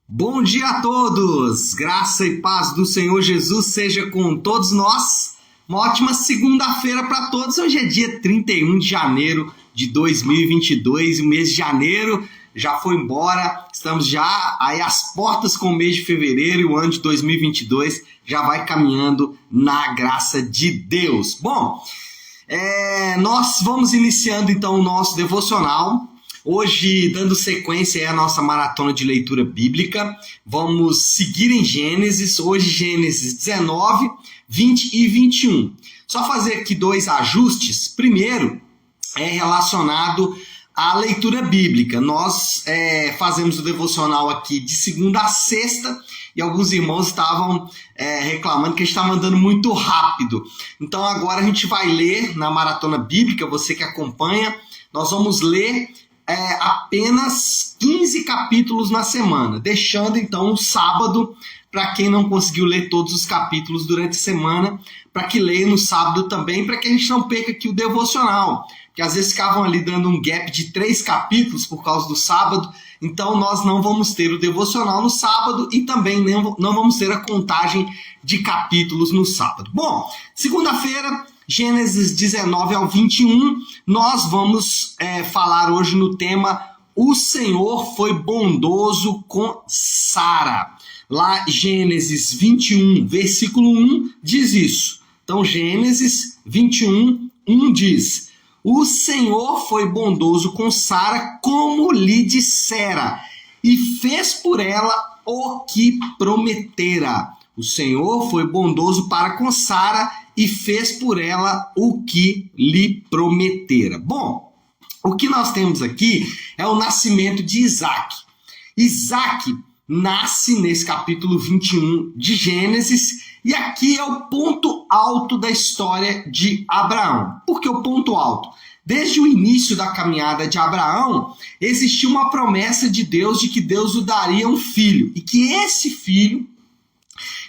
Bom dia a todos! Graça e paz do Senhor Jesus seja com todos nós. Uma ótima segunda-feira para todos. Hoje é dia 31 de janeiro de 2022 e o mês de janeiro já foi embora. Estamos já aí às portas com o mês de fevereiro e o ano de 2022 já vai caminhando na graça de Deus. Bom, nós vamos iniciando então o nosso devocional. Hoje, dando sequência à nossa maratona de leitura bíblica, vamos seguir em Gênesis, hoje Gênesis 19, 20 e 21. Só fazer aqui dois ajustes. Primeiro, é relacionado à leitura bíblica. Nós fazemos o devocional aqui de segunda a sexta e alguns irmãos estavam reclamando que a gente estava andando muito rápido. Então agora a gente vai ler na maratona bíblica, você que acompanha, nós vamos ler apenas 15 capítulos na semana, deixando então o sábado para quem não conseguiu ler todos os capítulos durante a semana, para que leia no sábado também, para que a gente não perca aqui o devocional, que às vezes ficavam ali dando um gap de 3 capítulos por causa do sábado, então nós não vamos ter o devocional no sábado e também não vamos ter a contagem de capítulos no sábado. Bom, segunda-feira, Gênesis 19 ao 21, nós vamos falar hoje no tema O Senhor foi bondoso com Sara. Lá, Gênesis 21, versículo 1, diz isso. Então, Gênesis 21, 1 diz: O Senhor foi bondoso com Sara como lhe dissera, e fez por ela o que prometera. O Senhor foi bondoso para com Sara e fez por ela o que lhe prometera. Bom, o que nós temos aqui é o nascimento de Isaac. Isaac nasce nesse capítulo 21 de Gênesis e aqui é o ponto alto da história de Abraão. Por que o ponto alto? Desde o início da caminhada de Abraão, existia uma promessa de Deus de que Deus o daria um filho e que esse filho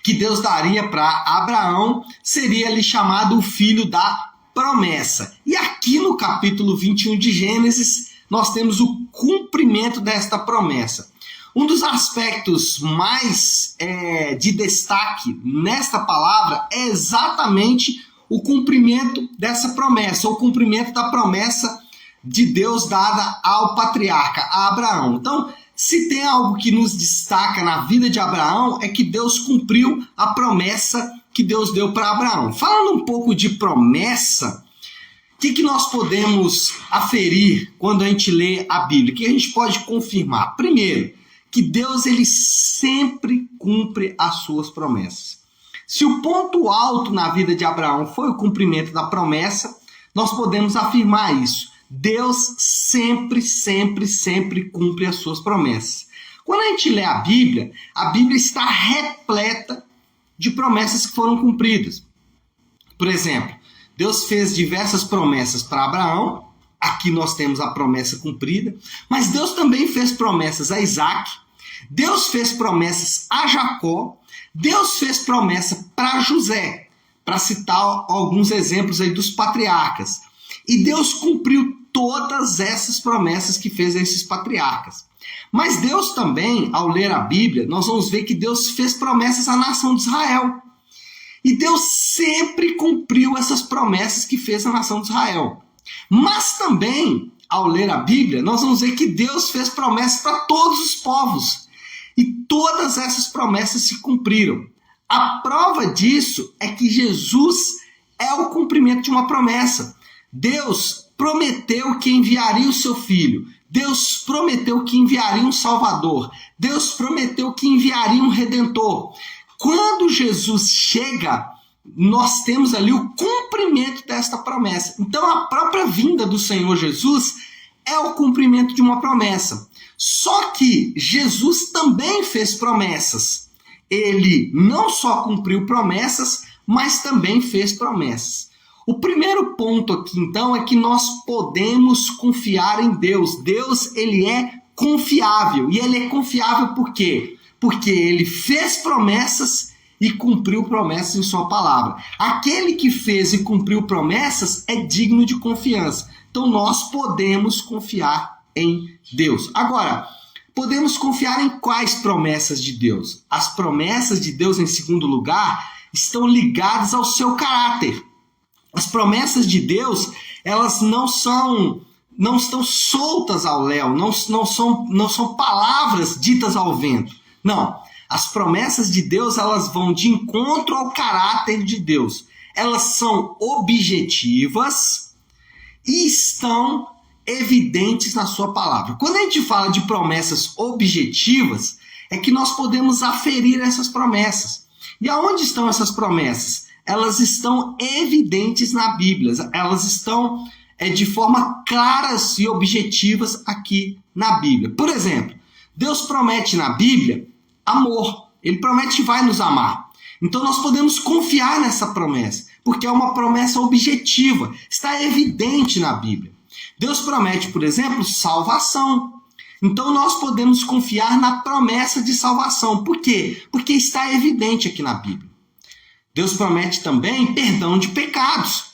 que Deus daria para Abraão seria ali chamado o filho da promessa. E aqui no capítulo 21 de Gênesis, nós temos o cumprimento desta promessa. Um dos aspectos mais de destaque nesta palavra é exatamente o cumprimento dessa promessa, o cumprimento da promessa de Deus dada ao patriarca, a Abraão. Então, se tem algo que nos destaca na vida de Abraão, é que Deus cumpriu a promessa que Deus deu para Abraão. Falando um pouco de promessa, o que nós podemos aferir quando a gente lê a Bíblia? O que a gente pode confirmar? Primeiro, que Deus ele sempre cumpre as suas promessas. Se o ponto alto na vida de Abraão foi o cumprimento da promessa, nós podemos afirmar isso. Deus sempre, sempre, sempre cumpre as suas promessas. Quando a gente lê a Bíblia está repleta de promessas que foram cumpridas. Por exemplo, Deus fez diversas promessas para Abraão, aqui nós temos a promessa cumprida, mas Deus também fez promessas a Isaac, Deus fez promessas a Jacó, Deus fez promessa para José, para citar alguns exemplos aí dos patriarcas. E Deus cumpriu todas essas promessas que fez a esses patriarcas. Mas Deus também, ao ler a Bíblia, nós vamos ver que Deus fez promessas à nação de Israel. E Deus sempre cumpriu essas promessas que fez à nação de Israel. Mas também, ao ler a Bíblia, nós vamos ver que Deus fez promessas para todos os povos. E todas essas promessas se cumpriram. A prova disso é que Jesus é o cumprimento de uma promessa. Deus prometeu que enviaria o seu filho. Deus prometeu que enviaria um salvador. Deus prometeu que enviaria um redentor. Quando Jesus chega, nós temos ali o cumprimento desta promessa. Então a própria vinda do Senhor Jesus é o cumprimento de uma promessa. Só que Jesus também fez promessas. Ele não só cumpriu promessas, mas também fez promessas. O primeiro ponto aqui, então, é que nós podemos confiar em Deus. Deus, ele é confiável. E ele é confiável por quê? Porque ele fez promessas e cumpriu promessas em sua palavra. Aquele que fez e cumpriu promessas é digno de confiança. Então, nós podemos confiar em Deus. Agora, podemos confiar em quais promessas de Deus? As promessas de Deus, em segundo lugar, estão ligadas ao seu caráter. As promessas de Deus, elas não estão soltas ao léu, não são palavras ditas ao vento. Não, as promessas de Deus, elas vão de encontro ao caráter de Deus. Elas são objetivas e estão evidentes na sua palavra. Quando a gente fala de promessas objetivas, é que nós podemos aferir essas promessas. E aonde estão essas promessas? Elas estão evidentes na Bíblia, elas estão de forma claras e objetivas aqui na Bíblia. Por exemplo, Deus promete na Bíblia amor, Ele promete que vai nos amar. Então nós podemos confiar nessa promessa, porque é uma promessa objetiva, está evidente na Bíblia. Deus promete, por exemplo, salvação. Então nós podemos confiar na promessa de salvação. Por quê? Porque está evidente aqui na Bíblia. Deus promete também perdão de pecados.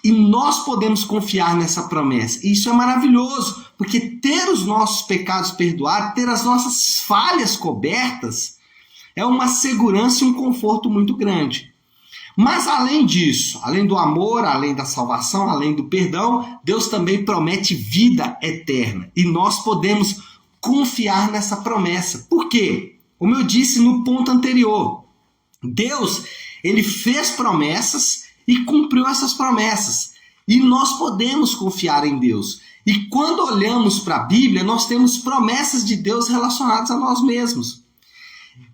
E nós podemos confiar nessa promessa. E isso é maravilhoso, porque ter os nossos pecados perdoados, ter as nossas falhas cobertas, é uma segurança e um conforto muito grande. Mas além disso, além do amor, além da salvação, além do perdão, Deus também promete vida eterna. E nós podemos confiar nessa promessa. Por quê? Como eu disse no ponto anterior, Deus, Ele fez promessas e cumpriu essas promessas. E nós podemos confiar em Deus. E quando olhamos para a Bíblia, nós temos promessas de Deus relacionadas a nós mesmos.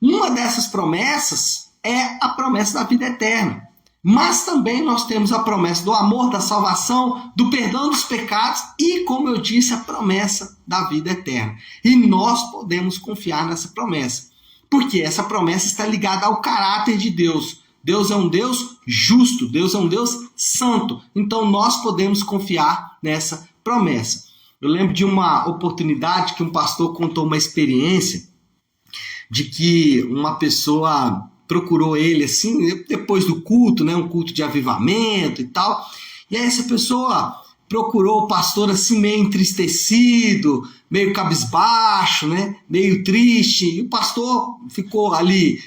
Uma dessas promessas é a promessa da vida eterna. Mas também nós temos a promessa do amor, da salvação, do perdão dos pecados e, como eu disse, a promessa da vida eterna. E nós podemos confiar nessa promessa. Porque essa promessa está ligada ao caráter de Deus. Deus é um Deus justo, Deus é um Deus santo. Então nós podemos confiar nessa promessa. Eu lembro de uma oportunidade que um pastor contou uma experiência de que uma pessoa procurou ele assim, depois do culto, né, um culto de avivamento e tal. E aí essa pessoa procurou o pastor assim meio entristecido, meio cabisbaixo, né, meio triste. E o pastor ficou ali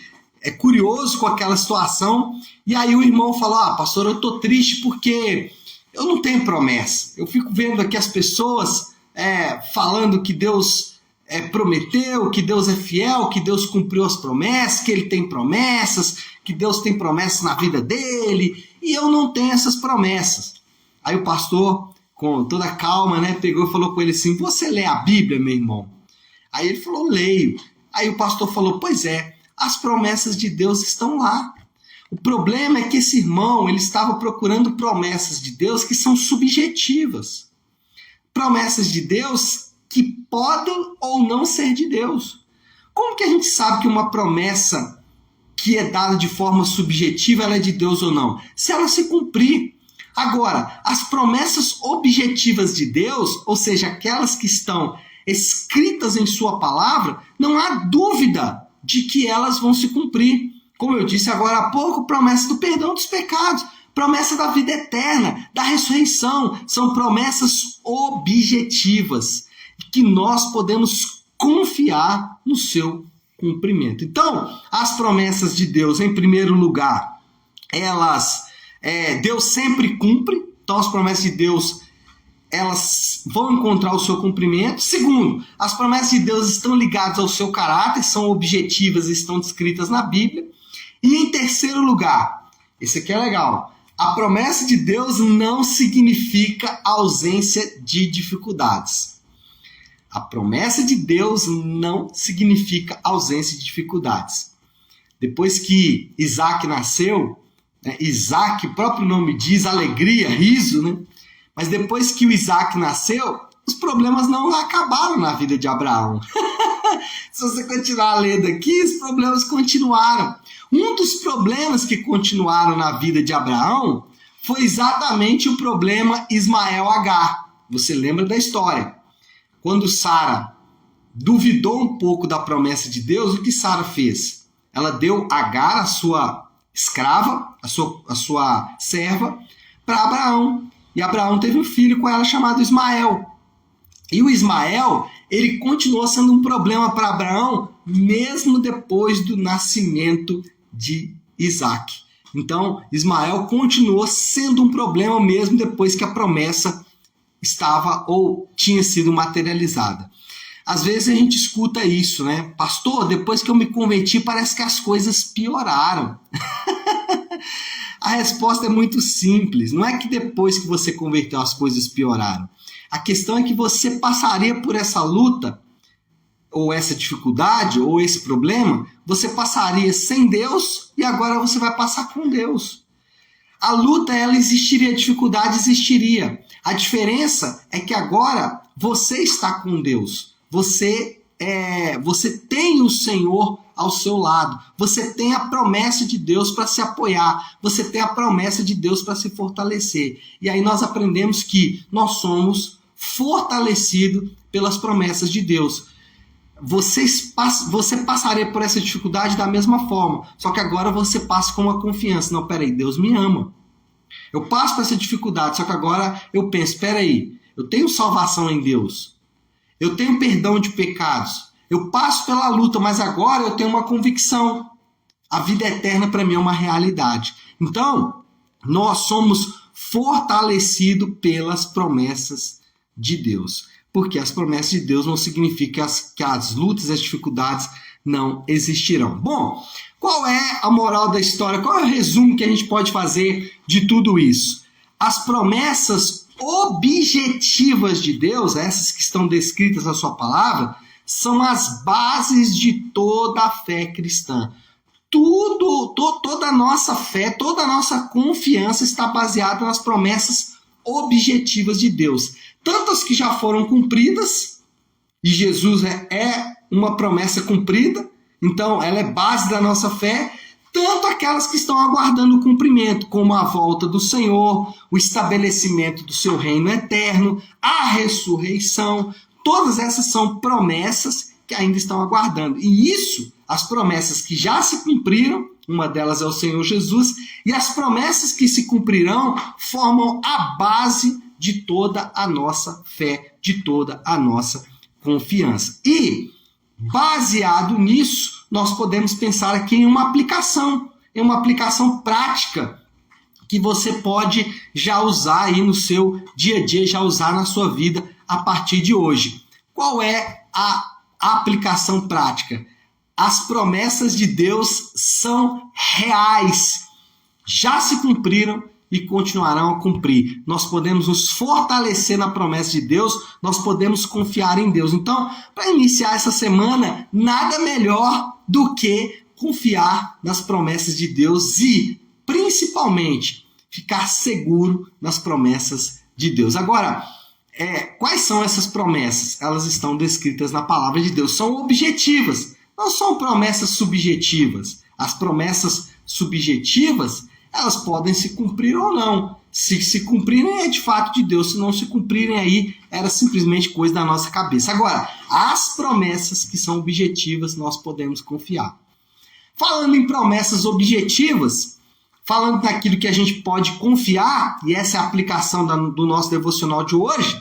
curioso com aquela situação. E aí o irmão falou: pastor, eu tô triste porque eu não tenho promessa. Eu fico vendo aqui as pessoas falando que Deus prometeu, que Deus é fiel, que Deus cumpriu as promessas, que Ele tem promessas, que Deus tem promessas na vida dele, e eu não tenho essas promessas. Aí o pastor, com toda a calma, né, pegou e falou com ele assim: você lê a Bíblia, meu irmão? Aí ele falou: leio. Aí o pastor falou: pois é, as promessas de Deus estão lá. O problema é que esse irmão, ele estava procurando promessas de Deus que são subjetivas. Promessas de Deus que podem ou não ser de Deus. Como que a gente sabe que uma promessa que é dada de forma subjetiva, ela é de Deus ou não? Se ela se cumprir. Agora, as promessas objetivas de Deus, ou seja, aquelas que estão escritas em sua palavra, não há dúvida de que elas vão se cumprir. Como eu disse agora há pouco, promessa do perdão dos pecados, promessa da vida eterna, da ressurreição, são promessas objetivas que nós podemos confiar no seu cumprimento. Então, as promessas de Deus, em primeiro lugar, Deus sempre cumpre. Então, as promessas de Deus, elas vão encontrar o seu cumprimento. Segundo, as promessas de Deus estão ligadas ao seu caráter, são objetivas e estão descritas na Bíblia. E em terceiro lugar, esse aqui é legal, a promessa de Deus não significa ausência de dificuldades. A promessa de Deus não significa ausência de dificuldades. Depois que Isaac nasceu, Isaac, o próprio nome diz alegria, riso, né? Mas depois que o Isaac nasceu, os problemas não acabaram na vida de Abraão. Se você continuar lendo aqui, os problemas continuaram. Um dos problemas que continuaram na vida de Abraão foi exatamente o problema Ismael-Agar. Você lembra da história? Quando Sara duvidou um pouco da promessa de Deus, o que Sara fez? Ela deu Agar, a sua escrava, a sua serva, para Abraão. E Abraão teve um filho com ela chamado Ismael. E o Ismael, ele continuou sendo um problema para Abraão, mesmo depois do nascimento de Isaac. Então, Ismael continuou sendo um problema mesmo depois que a promessa estava ou tinha sido materializada. Às vezes a gente escuta isso, né? Pastor, depois que eu me converti, parece que as coisas pioraram. A resposta é muito simples. Não é que depois que você converteu as coisas pioraram. A questão é que você passaria por essa luta, ou essa dificuldade, ou esse problema, você passaria sem Deus e agora você vai passar com Deus. A luta, ela existiria, a dificuldade existiria. A diferença é que agora você está com Deus. Você tem o Senhor ao seu lado. Você tem a promessa de Deus para se apoiar. Você tem a promessa de Deus para se fortalecer. E aí nós aprendemos que nós somos fortalecidos pelas promessas de Deus. Você passaria por essa dificuldade da mesma forma, só que agora você passa com uma confiança. Não, peraí, Deus me ama. Eu passo por essa dificuldade, só que agora eu penso, peraí, eu tenho salvação em Deus. Eu tenho perdão de pecados. Eu passo pela luta, mas agora eu tenho uma convicção. A vida eterna para mim é uma realidade. Então, nós somos fortalecidos pelas promessas de Deus. Porque as promessas de Deus não significam que as lutas e as dificuldades não existirão. Bom, qual é a moral da história? Qual é o resumo que a gente pode fazer de tudo isso? As promessas objetivas de Deus, essas que estão descritas na sua palavra, são as bases de toda a fé cristã. Toda a nossa fé, toda a nossa confiança está baseada nas promessas objetivas de Deus. Tantas que já foram cumpridas, e Jesus é uma promessa cumprida, então ela é base da nossa fé, tanto aquelas que estão aguardando o cumprimento, como a volta do Senhor, o estabelecimento do seu reino eterno, a ressurreição, todas essas são promessas que ainda estão aguardando. E isso, as promessas que já se cumpriram, uma delas é o Senhor Jesus, e as promessas que se cumprirão formam a base de toda a nossa fé, de toda a nossa confiança. E, baseado nisso, nós podemos pensar aqui em uma aplicação prática que você pode já usar aí no seu dia a dia, já usar na sua vida a partir de hoje. Qual é a aplicação prática? As promessas de Deus são reais, já se cumpriram e continuarão a cumprir. Nós podemos nos fortalecer na promessa de Deus, nós podemos confiar em Deus. Então, para iniciar essa semana, nada melhor do que confiar nas promessas de Deus e, principalmente, ficar seguro nas promessas de Deus. Agora, quais são essas promessas? Elas estão descritas na palavra de Deus. São objetivas, não são promessas subjetivas. As promessas subjetivas, elas podem se cumprir ou não. Se cumprirem, é de fato de Deus. Se não se cumprirem, aí era simplesmente coisa da nossa cabeça. Agora, as promessas que são objetivas, nós podemos confiar. Falando em promessas objetivas, falando daquilo que a gente pode confiar, e essa é a aplicação do nosso devocional de hoje,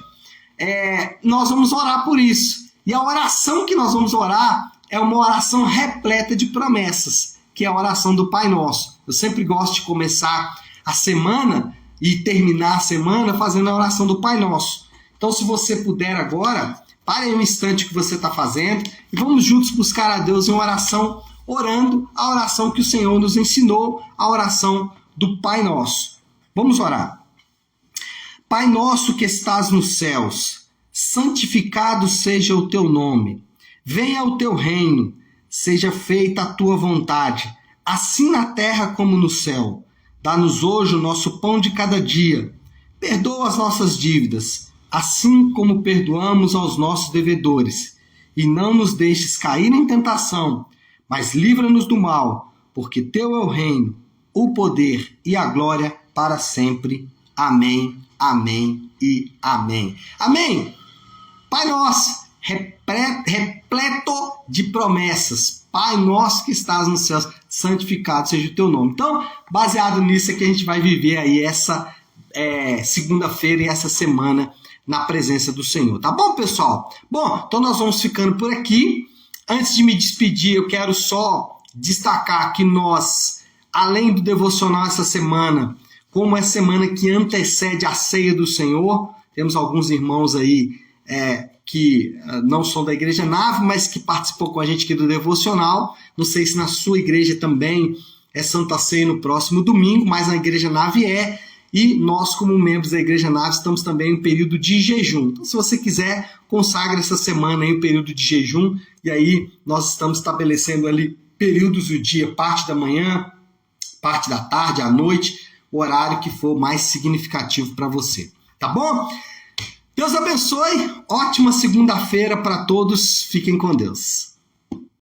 nós vamos orar por isso. E a oração que nós vamos orar é uma oração repleta de promessas, que é a oração do Pai Nosso. Eu sempre gosto de começar a semana e terminar a semana fazendo a oração do Pai Nosso. Então, se você puder agora, pare aí um instante o que você está fazendo e vamos juntos buscar a Deus em oração, orando a oração que o Senhor nos ensinou, a oração do Pai Nosso. Vamos orar. Pai nosso que estás nos céus, santificado seja o teu nome. Venha o teu reino, seja feita a tua vontade, assim na terra como no céu. Dá-nos hoje o nosso pão de cada dia. Perdoa as nossas dívidas, assim como perdoamos aos nossos devedores. E não nos deixes cair em tentação, mas livra-nos do mal, porque teu é o reino, o poder e a glória para sempre. Amém, amém e amém. Amém! Pai nosso, repleto de promessas. Pai nosso que estás nos céus, santificado seja o teu nome. Então, baseado nisso é que a gente vai viver aí essa segunda-feira e essa semana na presença do Senhor. Tá bom, pessoal? Bom, então nós vamos ficando por aqui. Antes de me despedir, eu quero só destacar que nós, além do devocional essa semana, como é semana que antecede a ceia do Senhor, temos alguns irmãos aí que não são da Igreja Nave, mas que participam com a gente aqui do devocional. Não sei se na sua igreja também é Santa Ceia no próximo domingo, mas na Igreja Nave é. E nós, como membros da Igreja Nave, estamos também em período de jejum. Então, se você quiser, consagre essa semana em período de jejum. E aí nós estamos estabelecendo ali períodos do dia, parte da manhã, parte da tarde, à noite, o horário que for mais significativo para você. Tá bom? Deus abençoe. Ótima segunda-feira para todos. Fiquem com Deus.